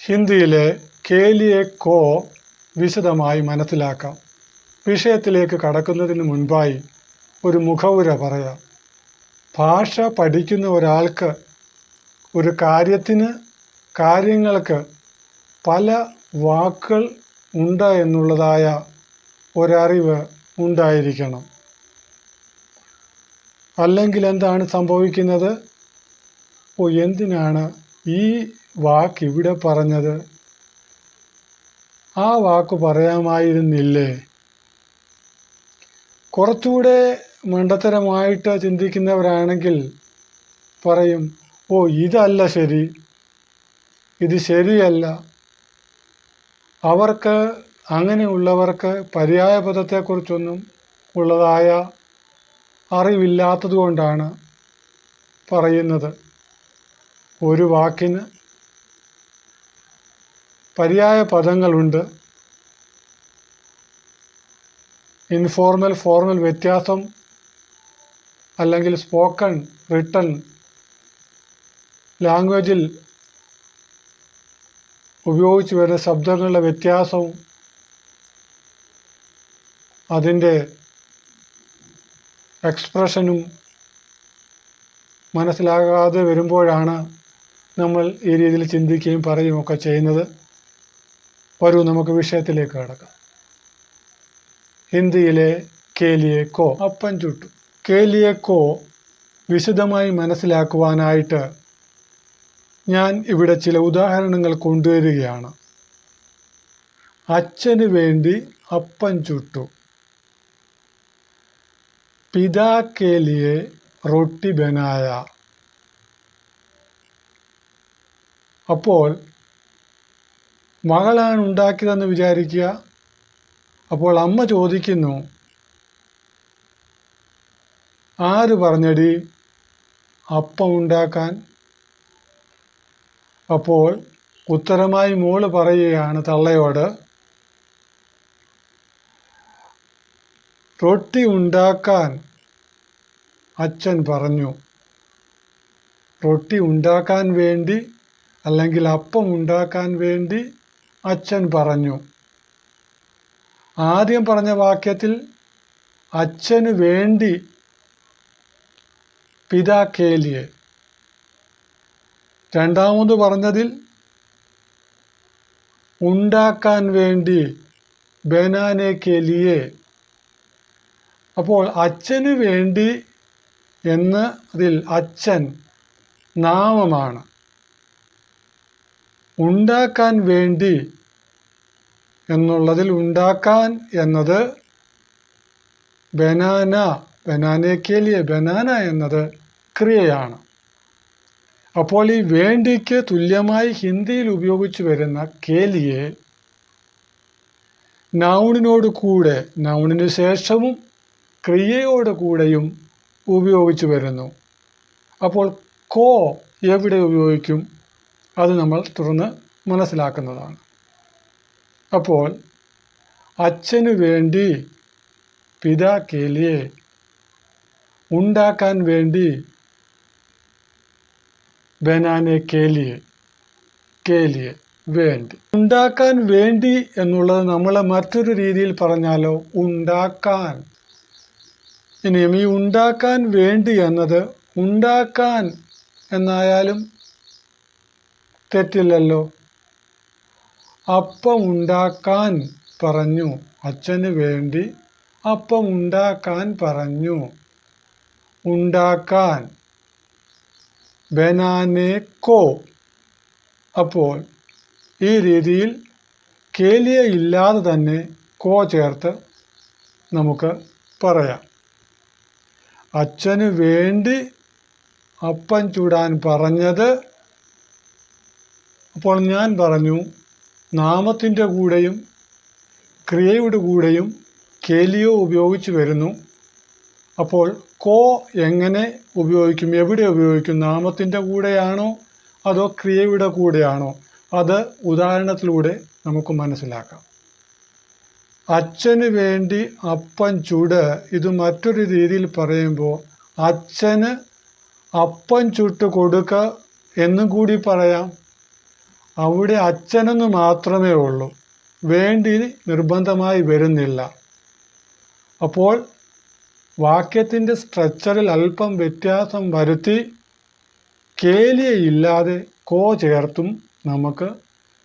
ഹിന്ദിയിലെ കേലിയെ കോ വിശദമായി മനസ്സിലാക്കാം. വിഷയത്തിലേക്ക് കടക്കുന്നതിന് മുൻപായി ഒരു മുഖവുര പറയാം. ഭാഷ പഠിക്കുന്ന ഒരാൾക്ക് ഒരു കാര്യങ്ങൾക്ക് പല വാക്കുകൾ ഉണ്ട് എന്നുള്ളതായ ഒരറിവ് ഉണ്ടായിരിക്കണം. അല്ലെങ്കിൽ എന്താണ് സംഭവിക്കുന്നത്? എന്തിനാണ് ഈ വാക്ക് ഇവിടെ പറഞ്ഞത്? ആ വാക്ക് പറയാമായിരുന്നില്ലേ? കുറച്ചുകൂടെ മണ്ടത്തരമായിട്ട് ചിന്തിക്കുന്നവരാണെങ്കിൽ പറയും, ഇതല്ല ശരി, ഇത് ശരിയല്ല. അങ്ങനെയുള്ളവർക്ക് പര്യായ പദത്തെക്കുറിച്ചൊന്നും ഉള്ളതായ അറിവില്ലാത്തത് കൊണ്ടാണ് പറയുന്നത്. ഒരു വാക്കിന് പര്യായ പദങ്ങളുണ്ട്. ഇൻഫോർമൽ, ഫോർമൽ വ്യത്യാസം, അല്ലെങ്കിൽ സ്പോക്കൺ, റിട്ടൺ ലാംഗ്വേജിൽ ഉപയോഗിച്ച് വരുന്ന ശബ്ദങ്ങളുടെ വ്യത്യാസവും അതിൻ്റെ എക്സ്പ്രഷനും മനസ്സിലാകാതെ വരുമ്പോഴാണ് നമ്മൾ ഈ രീതിയിൽ ചിന്തിക്കുകയും പറയുകയുമൊക്കെ ചെയ്യുന്നത്. വരൂ, നമുക്ക് വിഷയത്തിലേക്ക് കടക്കാം. ഹിന്ദിയിലെ കേലിയെ കോ, അപ്പൻ ചുട്ടു. കേലിയെ കോ വിശദമായി മനസ്സിലാക്കുവാനായിട്ട് ഞാൻ ഇവിടെ ചില ഉദാഹരണങ്ങൾ കൊണ്ടുവരികയാണ്. അച്ഛന് വേണ്ടി അപ്പൻ ചുട്ടു. പിതാ കേലിയെ റൊട്ടി ബനായ. അപ്പോൾ മകളാണ് ഉണ്ടാക്കിയതെന്ന് വിചാരിക്കുക. അപ്പോൾ അമ്മ ചോദിക്കുന്നു, ആര് പറഞ്ഞടി അപ്പം ഉണ്ടാക്കാൻ? അപ്പോൾ ഉത്തരമായി മോള് പറയുകയാണ് തള്ളയോട്, റൊട്ടി ഉണ്ടാക്കാൻ അച്ഛൻ പറഞ്ഞു. റൊട്ടി ഉണ്ടാക്കാൻ വേണ്ടി, അല്ലെങ്കിൽ അപ്പം ഉണ്ടാക്കാൻ വേണ്ടി അച്ഛൻ പറഞ്ഞു. ആദ്യം പറഞ്ഞ വാക്യത്തിൽ അച്ഛന് വേണ്ടി പിതാ കേലിയെ, രണ്ടാമത് പറഞ്ഞതിൽ ഉണ്ടാക്കാൻ വേണ്ടി ബനാനെ കേലിയെ. അപ്പോൾ അച്ഛന് വേണ്ടി എന്നതിൽ അച്ഛൻ നാമമാണ്. ഉണ്ടാക്കാൻ വേണ്ടി എന്നുള്ളതിൽ ഉണ്ടാക്കാൻ എന്നത് ബനാനെ കേലിയെ, ബനാന എന്നത് ക്രിയയാണ്. അപ്പോൾ ഈ വേണ്ടിക്ക് തുല്യമായി ഹിന്ദിയിൽ ഉപയോഗിച്ചു വരുന്ന കേലിയെ നൗണിനോട് കൂടെ, നൗണിന് ശേഷവും ക്രിയയോട് കൂടെയും ഉപയോഗിച്ചു വരുന്നു. അപ്പോൾ കോ എവിടെ ഉപയോഗിക്കും? അത് നമ്മൾ തുടർന്ന് മനസ്സിലാക്കുന്നതാണ്. അപ്പോൾ അച്ഛന് വേണ്ടി പിതാ കേലിയെ, ഉണ്ടാക്കാൻ വേണ്ടി ബനാനെ കേലിയെ, കേലിയെ വേണ്ടി. ഉണ്ടാക്കാൻ വേണ്ടി എന്നുള്ളത് നമ്മൾ മറ്റൊരു രീതിയിൽ പറഞ്ഞാലോ, ഉണ്ടാക്കാൻ. ഇനിയും ഈ ഉണ്ടാക്കാൻ വേണ്ടി എന്നത് ഉണ്ടാക്കാൻ എന്നായാലും തെറ്റില്ലല്ലോ. അപ്പം ഉണ്ടാക്കാൻ പറഞ്ഞു, അച്ഛന് വേണ്ടി അപ്പം ഉണ്ടാക്കാൻ പറഞ്ഞു. ഉണ്ടാക്കാൻ, ബനാനെ കോ. അപ്പോൾ ഈ രീതിയിൽ കേലിയെ ഇല്ലാതെ തന്നെ കോ ചേർത്ത് നമുക്ക് പറയാം. അച്ഛന് വേണ്ടി അപ്പം ചുടാൻ പറഞ്ഞത്. അപ്പോൾ ഞാൻ പറഞ്ഞു, നാമത്തിൻ്റെ കൂടെയും ക്രിയയുടെ കൂടെയും കേലിയോ ഉപയോഗിച്ച് വരുന്നു. അപ്പോൾ കോ എങ്ങനെ ഉപയോഗിക്കും, എവിടെ ഉപയോഗിക്കും? നാമത്തിൻ്റെ കൂടെയാണോ അതോ ക്രിയയുടെ കൂടെയാണോ? അത് ഉദാഹരണത്തിലൂടെ നമുക്ക് മനസ്സിലാക്കാം. അച്ഛന് വേണ്ടി അപ്പം ചുട്. ഇത് മറ്റൊരു രീതിയിൽ പറയുമ്പോൾ അച്ഛന് അപ്പം ചുട്ട് കൊടുക്ക എന്നും കൂടി പറയാം. അവിടെ അച്ഛനെന്ന് മാത്രമേ ഉള്ളൂ, വേണ്ടി നിർബന്ധമായി വരുന്നില്ല. അപ്പോൾ വാക്യത്തിൻ്റെ സ്ട്രക്ചറിൽ അല്പം വ്യത്യാസം വരുത്തി കേലിയയില്ലാതെ കോ ചേർത്തും നമുക്ക്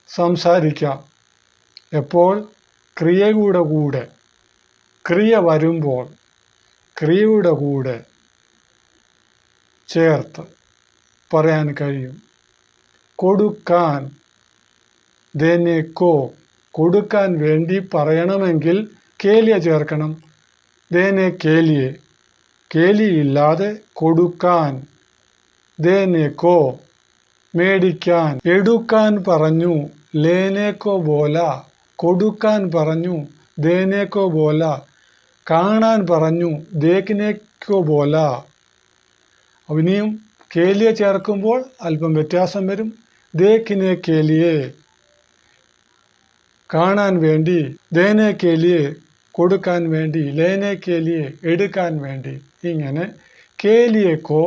സംസാരിക്കാം. എപ്പോൾ ക്രിയയുടെ കൂടെ, ക്രിയ വരുമ്പോൾ ക്രിയയുടെ കൂടെ ചേർത്ത് പറയാൻ കഴിയും. കൊടുക്കാൻ, ദേനേക്കോ, കൊടുക്കാൻ വേണ്ടി പറയണമെങ്കിൽ കേലിയ ചേർക്കണം. ദേനെ കേലിയെ, കേലിയില്ലാതെ കൊടുക്കാൻ. ദേനേക്കോ, മേടിക്കാൻ. എടുക്കാൻ പറഞ്ഞു, ലേനേക്കോ ബോല, കൊടുക്കാൻ പറഞ്ഞു, ദേനേക്കോ ബോല. കാണാൻ പറഞ്ഞു, ദേഖ്നേക്കോ ബോല. ഇനിയും കേലിയ ചേർക്കുമ്പോൾ അല്പം വ്യത്യാസം വരും. ദേഖ്നെ കേലിയെ, കാണാൻ വേണ്ടി. ദേനെ കേലിയെ, കൊടുക്കാൻ വേണ്ടി. ലേനെ കേലിയെ, എടുക്കാൻ വേണ്ടി. ഇങ്ങനെ കേലിയേക്കോ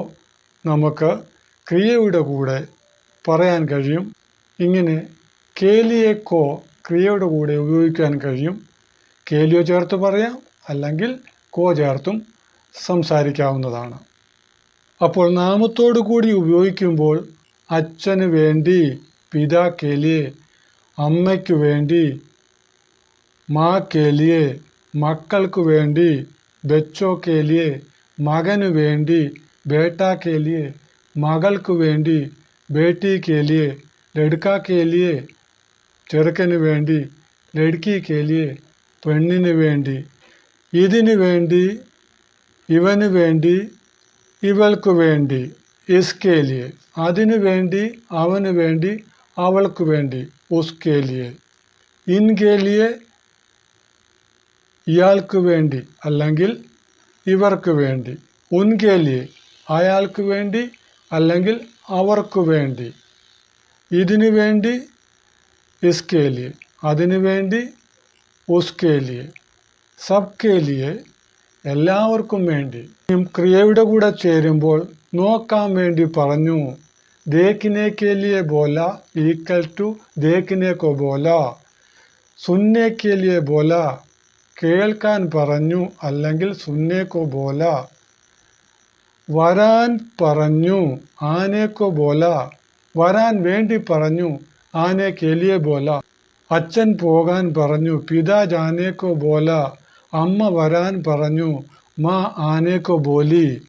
നമുക്ക് ക്രിയയുടെ കൂടെ പറയാൻ കഴിയും. ഇങ്ങനെ കേലിയേക്കോ ക്രിയയുടെ കൂടെ ഉപയോഗിക്കാൻ കഴിയും. കേലിയോ ചേർത്ത് പറയാം, അല്ലെങ്കിൽ കോ ചേർത്തും സംസാരിക്കാവുന്നതാണ്. അപ്പോൾ നാമത്തോടു കൂടി ഉപയോഗിക്കുമ്പോൾ അച്ഛന് വേണ്ടി, പിതാ കേലിയെ, അമ്മയ്ക്കു വേണ്ടി, മാ കേലിയെ, മക്കൾക്ക് വേണ്ടി, ബച്ചോ കേലിയെ, മകനു വേണ്ടി, ബേട്ടാ കേലിയെ, മകൾക്ക് വേണ്ടി, ബേട്ടി കേലിയെ, ലഡ്കാ കേലിയെ, ചെറുക്കന് വേണ്ടി, ലഡ്കി കേലിയെ, പെണ്ണിന് വേണ്ടി, ഇതിനു വേണ്ടി, ഇവന് വേണ്ടി, ഇവൾക്ക് വേണ്ടി, ഇസ്കേലിയെ, അതിനു വേണ്ടി, അവന് വേണ്ടി, അവൾക്ക് വേണ്ടി, ഉസ്കേലിയെ. ഇൻകേലിയെ, ഇയാൾക്ക് വേണ്ടി അല്ലെങ്കിൽ ഇവർക്ക് വേണ്ടി. ഉൻകേലിയെ, അയാൾക്ക് വേണ്ടി അല്ലെങ്കിൽ അവർക്ക് വേണ്ടി. ഇതിനു വേണ്ടി, ഇസ്കേലിയെ, അതിനു വേണ്ടി, ഉസ്കേലിയെ. സബ്കേലിയെ, എല്ലാവർക്കും വേണ്ടി. ക്രിയയുടെ കൂടെ ചേരുമ്പോൾ നോക്കാൻ വേണ്ടി പറഞ്ഞു. ദേഖ്നെ കേലിയെ ബോല ഈക്വൽ ടു ദേഖ്നെ കോ ബോല. സുന്നെ കേലിയെ ബോല, കേൾക്കാൻ പറഞ്ഞു അല്ലെങ്കിൽ സുന്നെ കോ ബോല. വരാൻ പറഞ്ഞു, ആനെ കോ ബോല, വരാൻ വേണ്ടി പറഞ്ഞു, ആനെ കേലിയെ ബോല. അച്ഛൻ പോകാൻ പറഞ്ഞു, പിതാ ജാനെ കോ ബോല, അമ്മ വരാൻ പറഞ്ഞു, മാ ആനെ കോ ബോലി.